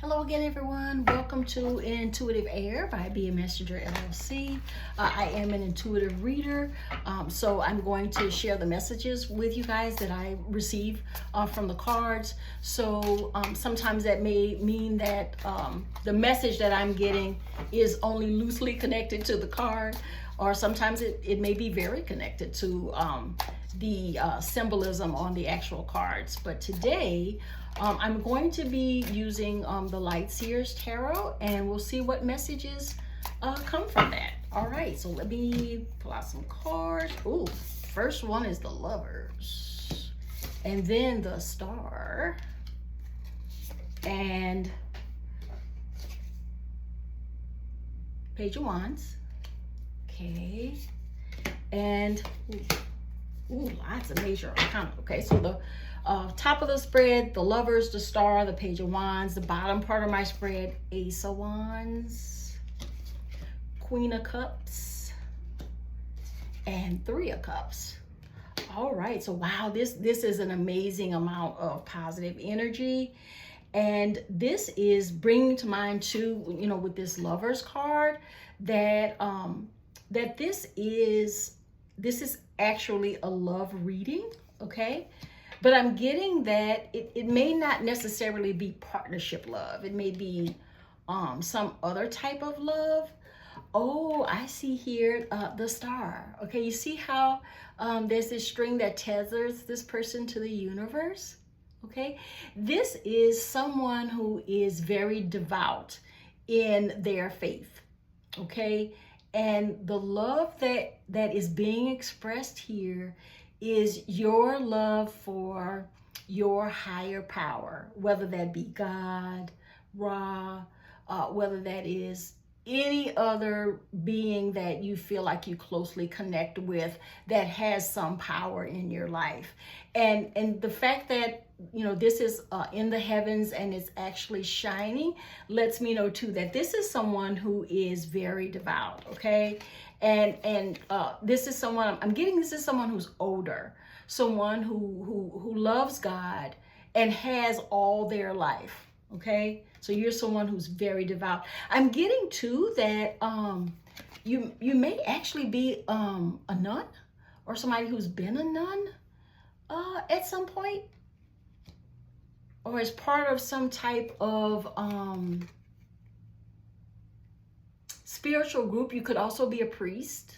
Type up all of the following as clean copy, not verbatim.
Hello again, everyone. Welcome to Intuitive Air by Be a Messenger LLC. I am an intuitive reader, so I'm going to share the messages with you guys that I receive from the cards. So sometimes that may mean that the message that I'm getting is only loosely connected to the card, or sometimes it may be very connected to the symbolism on the actual cards. But today, I'm going to be using the Light Seer's Tarot, and we'll see what messages come from that. All right, so let me pull out some cards. Ooh, first one is the Lovers, and then the Star, and Page of Wands. Okay, and ooh, lots of major arcana. Okay, so the top of the spread, the Lovers, the Star, the Page of Wands. The bottom part of my spread, Ace of Wands, Queen of Cups, and Three of Cups. All right, so wow, this is an amazing amount of positive energy. And this is bringing to mind too, with this Lovers card, that that this is actually a love reading, okay? But I'm getting that it may not necessarily be partnership love. It may be some other type of love. Oh, I see here the Star. Okay, you see how there's this string that tethers this person to the universe? Okay, this is someone who is very devout in their faith, okay? And the love that is being expressed here is your love for your higher power, whether that be God, Ra, whether that is any other being that you feel like you closely connect with that has some power in your life. And the fact that this is in the heavens and it's actually shining lets me know too that this is someone who is very devout, okay? And this is someone I'm getting. This is someone who's older, someone who loves God and has all their life, okay? So you're someone who's very devout. I'm getting too that you may actually be a nun, or somebody who's been a nun at some point, or as part of some type of spiritual group. You could also be a priest,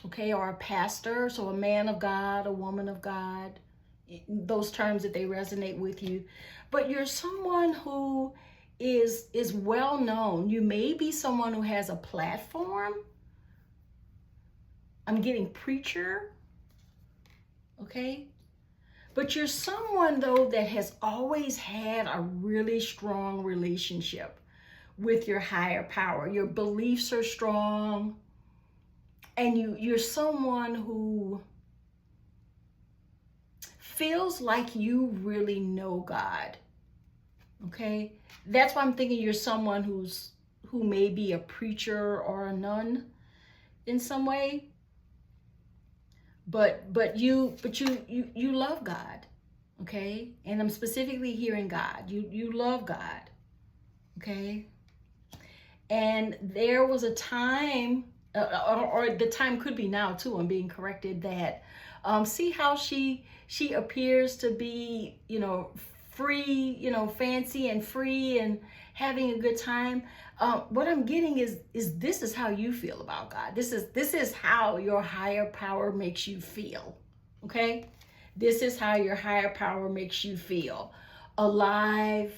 okay, or a pastor, so a man of God, a woman of God, those terms that they resonate with you. But you're someone who is well known. You may be someone who has a platform. I'm getting preacher, okay? But you're someone though that has always had a really strong relationship with your higher power. Your beliefs are strong, and you're someone who feels like you really know God, okay? That's why I'm thinking you're someone who may be a preacher or a nun in some way, but you love God, okay? And I'm specifically hearing God. You love God, okay? And there was a time, or the time could be now too, I'm being corrected, that see how she appears to be, free, fancy and free and having a good time. What I'm getting is this is how you feel about God. This is how your higher power makes you feel, okay? This is how your higher power makes you feel. Alive,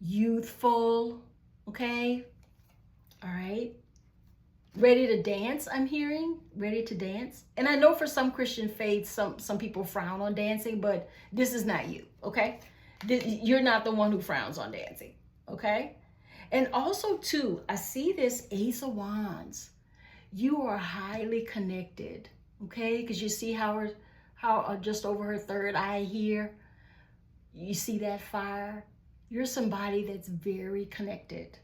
youthful, okay? All right. Ready to dance, I'm hearing. Ready to dance. And I know for some Christian faiths, some people frown on dancing, but this is not you, okay? You're not the one who frowns on dancing, okay? And also, too, I see this Ace of Wands. You are highly connected, okay? Because you see how just over her third eye here, you see that fire? You're somebody that's very connected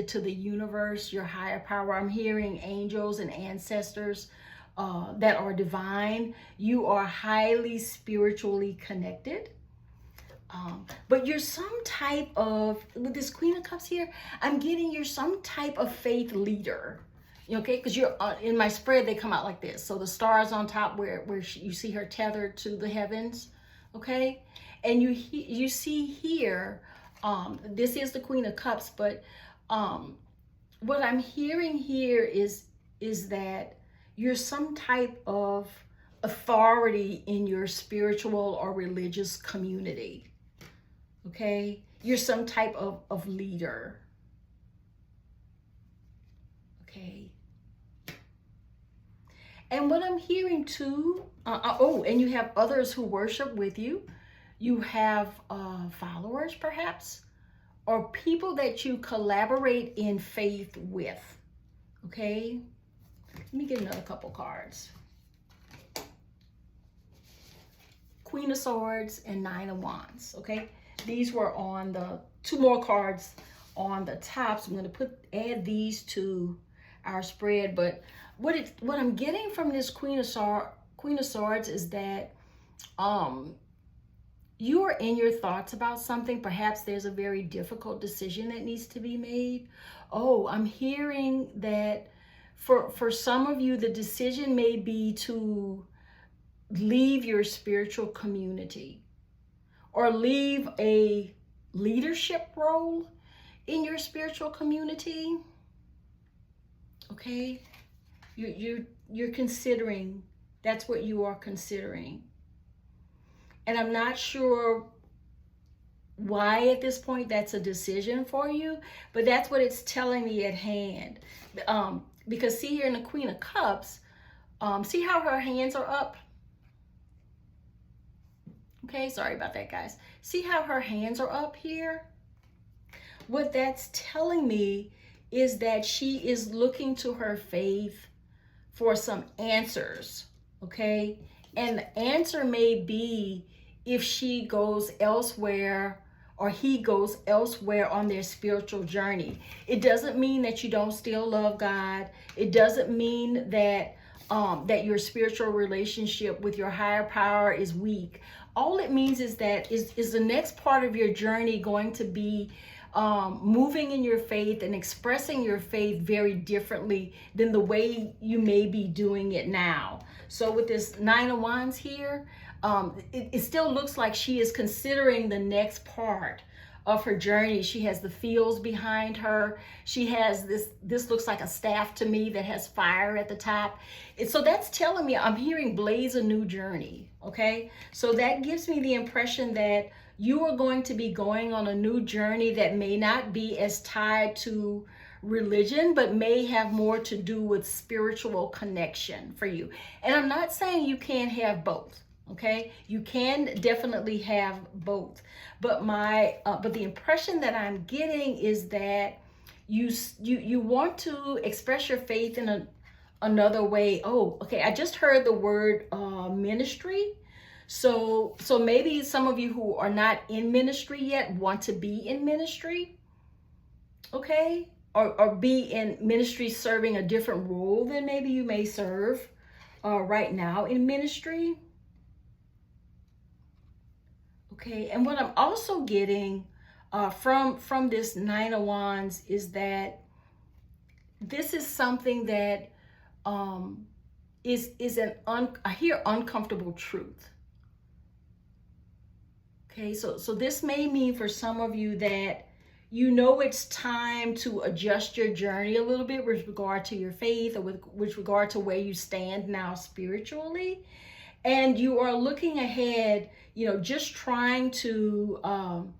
to the universe, your higher power. I'm hearing angels and ancestors that are divine. You are highly spiritually connected. But you're some type of, with this Queen of Cups here, I'm getting you're some type of faith leader. Okay, because you're in my spread, they come out like this. So the stars on top where you see her tethered to the heavens. Okay, and you see here, this is the Queen of Cups, but what I'm hearing here is that you're some type of authority in your spiritual or religious community. Okay, you're some type of leader. Okay, and what I'm hearing too, and you have others who worship with you. You have followers perhaps, or people that you collaborate in faith with. Okay, let me get another couple cards. Queen of Swords and Nine of Wands. Okay, these were on the two more cards on the top, so I'm going to add these to our spread. But what I'm getting from this Queen of Swords is that you are in your thoughts about something. Perhaps there's a very difficult decision that needs to be made. Oh, I'm hearing that for some of you, the decision may be to leave your spiritual community or leave a leadership role in your spiritual community. Okay, you're considering, that's what you are considering. And I'm not sure why at this point that's a decision for you, but that's what it's telling me at hand. Because see here in the Queen of Cups, see how her hands are up? Okay, sorry about that, guys. See how her hands are up here? What that's telling me is that she is looking to her faith for some answers, okay? And the answer may be if she goes elsewhere or he goes elsewhere on their spiritual journey. It doesn't mean that you don't still love God. It doesn't mean that that your spiritual relationship with your higher power is weak. All it means is that is the next part of your journey going to be moving in your faith and expressing your faith very differently than the way you may be doing it now. So with this Nine of Wands here, it still looks like she is considering the next part of her journey. She has the fields behind her. She has this looks like a staff to me that has fire at the top. So that's telling me, I'm hearing blaze a new journey, okay? So that gives me the impression that you are going to be going on a new journey that may not be as tied to religion, but may have more to do with spiritual connection for you. And I'm not saying you can't have both. Okay, you can definitely have both, but the impression that I'm getting is that you want to express your faith in another way. Oh, okay, I just heard the word ministry. So maybe some of you who are not in ministry yet want to be in ministry, okay, or be in ministry serving a different role than maybe you may serve right now in ministry. Okay, and what I'm also getting from this Nine of Wands is that this is something that is I hear uncomfortable truth. Okay, so this may mean for some of you that you know it's time to adjust your journey a little bit with regard to your faith or with regard to where you stand now spiritually. And you are looking ahead, you know, just trying to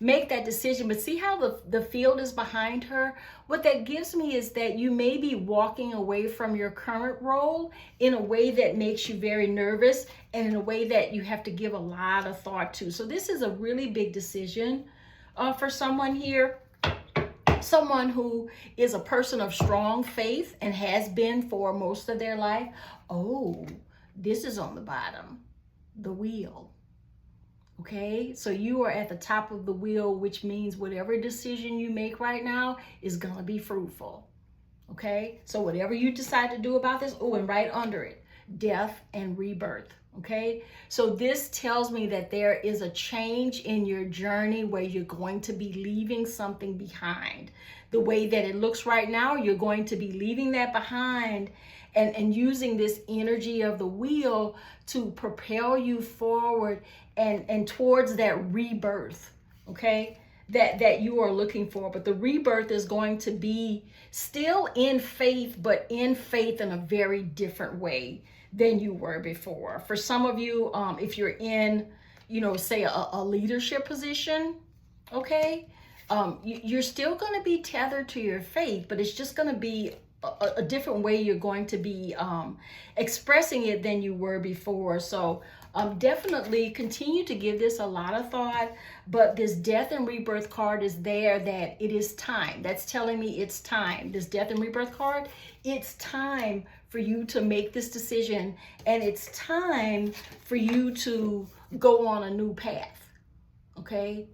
make that decision. But see how the field is behind her? What that gives me is that you may be walking away from your current role in a way that makes you very nervous and in a way that you have to give a lot of thought to. So this is a really big decision for someone here. Someone who is a person of strong faith and has been for most of their life. Oh, this is on the bottom, the wheel. Okay, so you are at the top of the wheel, which means whatever decision you make right now is going to be fruitful. Okay, so whatever you decide to do about this, oh, and right under it, death and rebirth. Okay, so this tells me that there is a change in your journey where you're going to be leaving something behind. The way that it looks right now, you're going to be leaving that behind and using this energy of the wheel to propel you forward and towards that rebirth, okay, that you are looking for. But the rebirth is going to be still in faith, but in faith in a very different way than you were before. For some of you, if you're in, say a leadership position, okay, you're still going to be tethered to your faith, but it's just going to be a different way you're going to be expressing it than you were before. So definitely continue to give this a lot of thought. But this death and rebirth card is there, that it is time. That's telling me it's time. This death and rebirth card, it's time for you to make this decision, and it's time for you to go on a new path. Okay,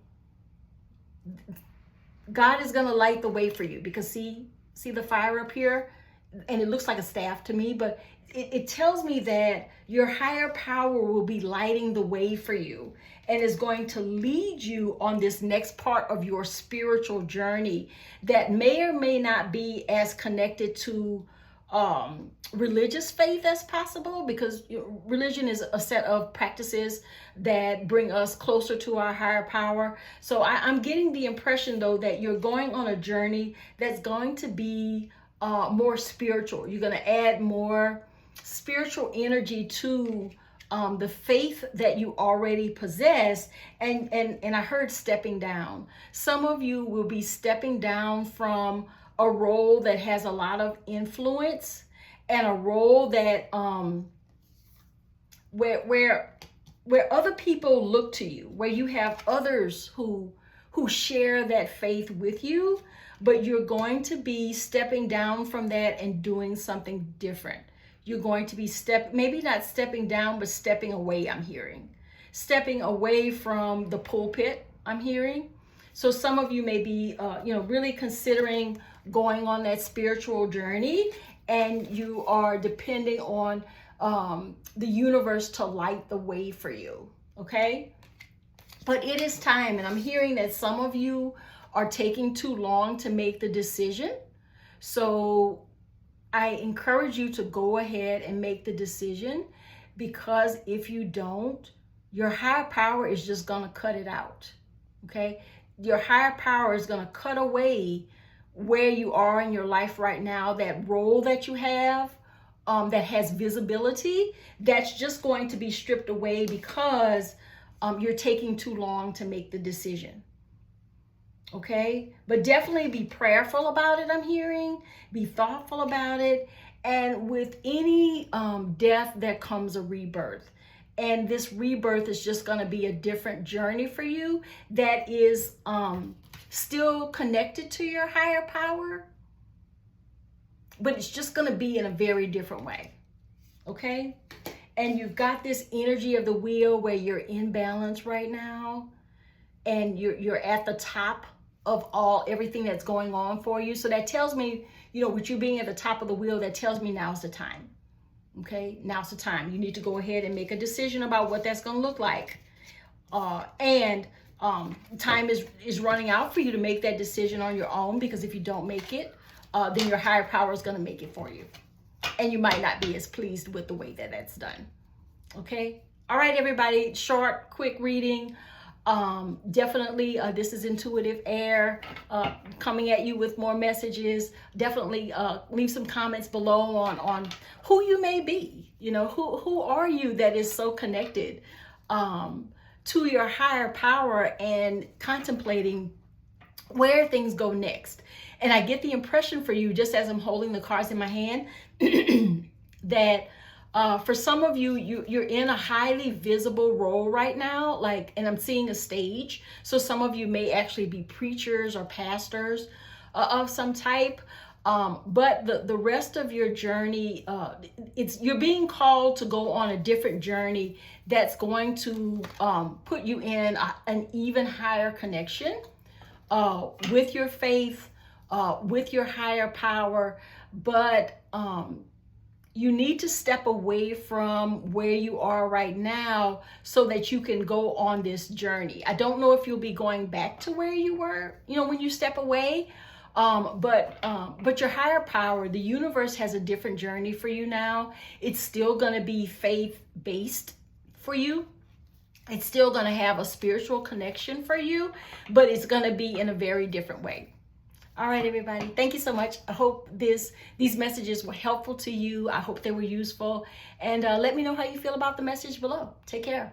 God is going to light the way for you, because see the fire up here, and it looks like a staff to me, but it tells me that your higher power will be lighting the way for you and is going to lead you on this next part of your spiritual journey that may or may not be as connected to religious faith as possible, because religion is a set of practices that bring us closer to our higher power. So I'm getting the impression, though, that you're going on a journey that's going to be more spiritual. You're going to add more spiritual energy to the faith that you already possess. And I heard stepping down. Some of you will be stepping down from a role that has a lot of influence, and a role that where other people look to you, where you have others who share that faith with you, but you're going to be stepping down from that and doing something different. You're going to be maybe not stepping down, but stepping away. I'm hearing stepping away from the pulpit. I'm hearing. So some of you may be, really considering going on that spiritual journey, and you are depending on the universe to light the way for you, okay? But it is time, and I'm hearing that some of you are taking too long to make the decision. So I encourage you to go ahead and make the decision, because if you don't, your higher power is just going to cut it out, okay? Your higher power is going to cut away where you are in your life right now, that role that you have that has visibility, that's just going to be stripped away because you're taking too long to make the decision. Okay, but definitely be prayerful about it. I'm hearing, be thoughtful about it. And with any death, there comes a rebirth. And this rebirth is just going to be a different journey for you that is still connected to your higher power, but it's just going to be in a very different way. Okay? And you've got this energy of the wheel where you're in balance right now, and you're at the top of everything that's going on for you. So that tells me, with you being at the top of the wheel, that tells me now's the time. Okay, now's the time. You need to go ahead and make a decision about what that's going to look like. And time is running out for you to make that decision on your own, because if you don't make it, then your higher power is going to make it for you. And you might not be as pleased with the way that that's done. Okay. All right, everybody. Short, quick reading. Definitely, this is intuitive air coming at you with more messages. Definitely leave some comments below on who you may be. Who are you that is so connected to your higher power and contemplating where things go next. And I get the impression for you, just as I'm holding the cards in my hand, that for some of you, you're in a highly visible role right now, and I'm seeing a stage. So some of you may actually be preachers or pastors of some type. But the rest of your journey, you're being called to go on a different journey that's going to put you in an even higher connection with your faith, with your higher power. But you need to step away from where you are right now so that you can go on this journey. I don't know if you'll be going back to where you were, you know, when you step away. But your higher power, the universe, has a different journey for you now. It's still going to be faith-based for you. It's still going to have a spiritual connection for you, but it's going to be in a very different way. All right, everybody. Thank you so much. I hope these messages were helpful to you. I hope they were useful. And let me know how you feel about the message below. Take care.